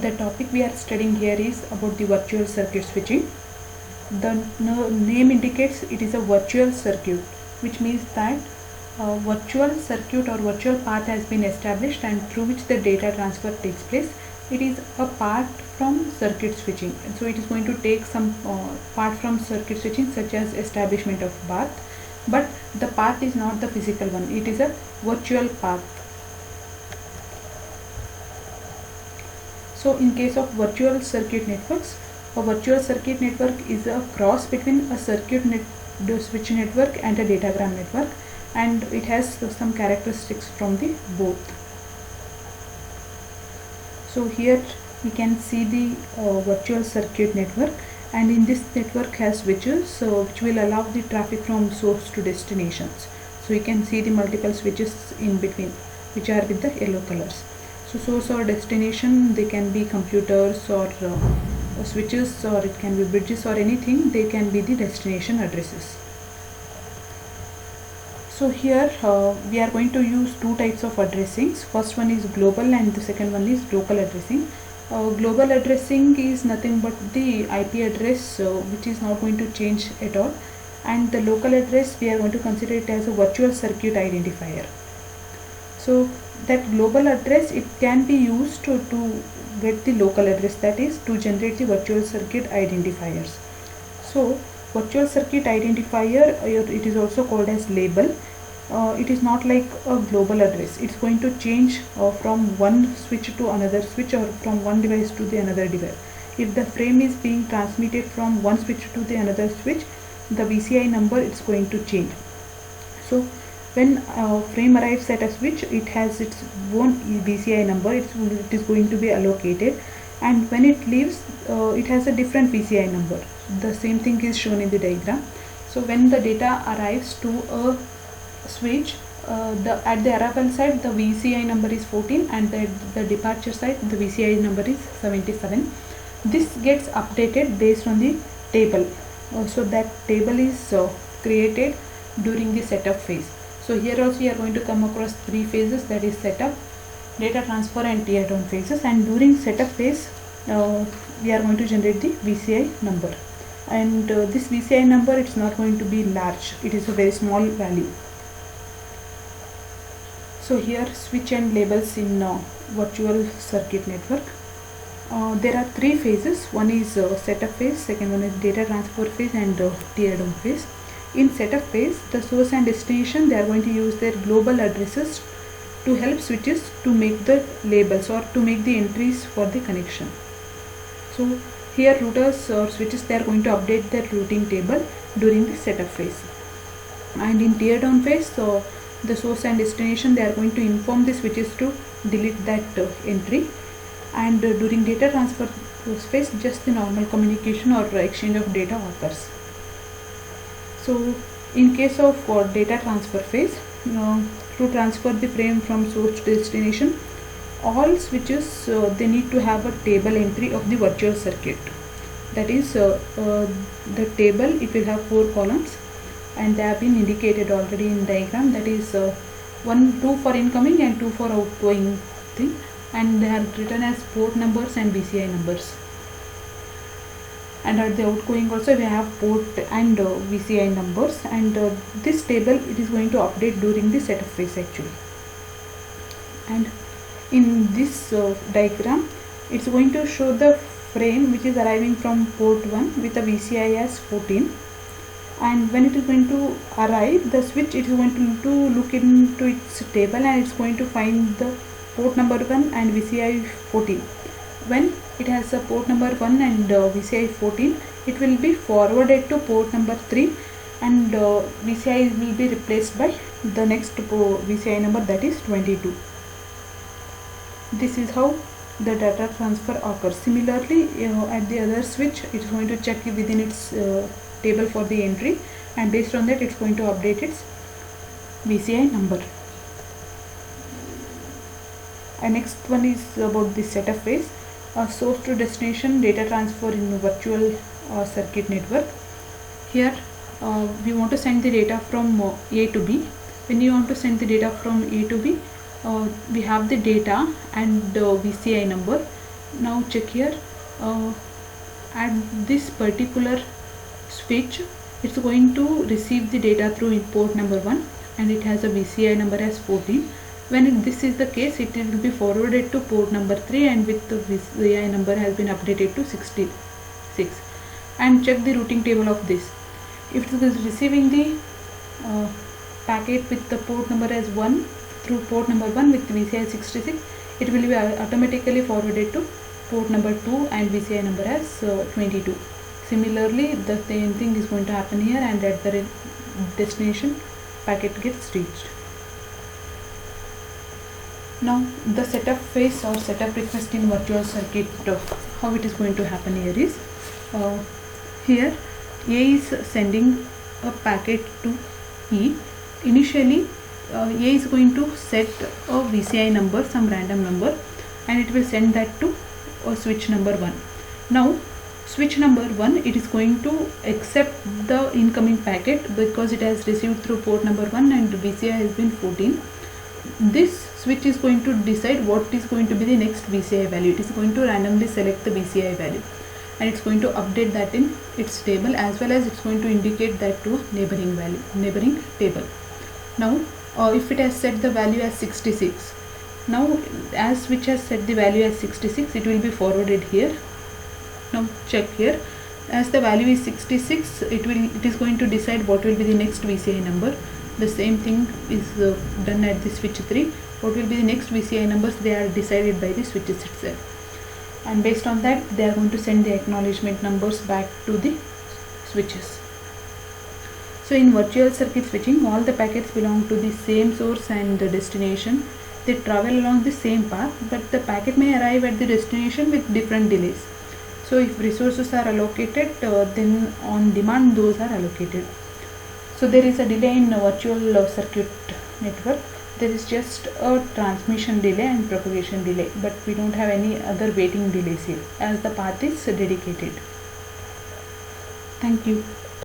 The topic we are studying here is about the virtual circuit switching. The name indicates it is a virtual circuit, which means that a virtual circuit or virtual path has been established and through which the data transfer takes place. It is apart from circuit switching, and so it is going to take some part from circuit switching, such as establishment of path, but the path is not the physical one, it is a virtual path. So in case of virtual circuit networks, a virtual circuit network is a cross between a circuit switch network and a datagram network, and it has some characteristics from the both. So here we can see the virtual circuit network, and in this network has switches which will allow the traffic from source to destinations. So you can see the multiple switches in between, which are with the yellow colors. So source or destination, they can be computers or switches, or it can be bridges or anything. They can be the destination addresses. So here we are going to use two types of addressings. First one is global and the second one is local addressing. Global addressing is nothing but the IP address which is not going to change at all, and the local address we are going to consider it as a virtual circuit identifier. So that global address, it can be used to get the local address, that is to generate the virtual circuit identifiers. So virtual circuit identifier, it is also called as label. It is not like a global address. It's going to change from one switch to another switch, or from one device to the another device. If the frame is being transmitted from one switch to the another switch, the VCI number is going to change. So when a frame arrives at a switch, it has its own VCI number. It is going to be allocated, and when it leaves, it has a different VCI number. The same thing is shown in the diagram. So when the data arrives to a switch, at the arrival side the VCI number is 14, and the departure side the VCI number is 77. This gets updated based on the table. So that table is created during the setup phase. So here also we are going to come across three phases, that is setup, data transfer and tear down phases, and during setup phase we are going to generate the VCI number, and this VCI number, it's not going to be large, it is a very small value. So here switch and labels in virtual circuit network. There are three phases. One is setup phase, second one is data transfer phase, and tear down phase. In setup phase, the source and destination, they are going to use their global addresses to help switches to make the labels or to make the entries for the connection. So here routers or switches, they are going to update their routing table during the setup phase. And in tear down phase, so the source and destination, they are going to inform the switches to delete that entry, and during data transfer phase, just the normal communication or exchange of data occurs. So in case of data transfer phase, to transfer the frame from source to destination, all switches they need to have a table entry of the virtual circuit. That is the table, it will have 4 columns, and they have been indicated already in diagram. That is 2 for incoming and 2 for outgoing thing, and they are written as port numbers and VCI numbers. And at the outgoing also we have port and VCI numbers, and this table, it is going to update during the setup phase actually. And in this diagram, it's going to show the frame which is arriving from port 1 with a VCI as 14, and when it is going to arrive, the switch, it is going to look into its table, and it's going to find the port number 1 and VCI 14. When it has a port number 1 and VCI 14, it will be forwarded to port number 3, and VCI will be replaced by the next VCI number, that is 22. This is how the data transfer occurs. Similarly, at the other switch, it is going to check within its table for the entry, and based on that, it's going to update its VCI number. And next one is about the setup phase. Source to destination data transfer in virtual circuit network. Here we want to send the data from A to B. When you want to send the data from A to B, we have the data and VCI number. Now check here, at this particular switch, it's going to receive the data through port number 1 and it has a VCI number as 14. When this is the case, it will be forwarded to port number 3 and with the VCI number has been updated to 66. And check the routing table of this. If it is receiving the packet with the port number as 1 through port number 1 with VCI 66, it will be automatically forwarded to port number 2 and VCI number as 22. Similarly, the same thing is going to happen here, and at the destination packet gets reached. Now the setup phase or setup request in virtual circuit, how it is going to happen here is, here A is sending a packet to E. Initially A is going to set a VCI number, some random number, and it will send that to switch number 1. Now switch number 1, it is going to accept the incoming packet because it has received through port number 1 and VCI has been 14. This switch is going to decide what is going to be the next VCI value. It is going to randomly select the VCI value and it's going to update that in its table, as well as it's going to indicate that to neighboring table. Now if it has set the value as 66, now as switch has set the value as 66, it will be forwarded here. Now check here, as the value is 66, it is going to decide what will be the next VCI number. The same thing is done at the switch 3. What will be the next VCI numbers, they are decided by the switches itself, and based on that they are going to send the acknowledgement numbers back to the switches. So in virtual circuit switching, all the packets belong to the same source and the destination. They travel along the same path, but the packet may arrive at the destination with different delays. So if resources are allocated, then on demand those are allocated. So there is a delay in virtual circuit network. There is just a transmission delay and propagation delay, but we don't have any other waiting delays here as the path is dedicated. Thank you.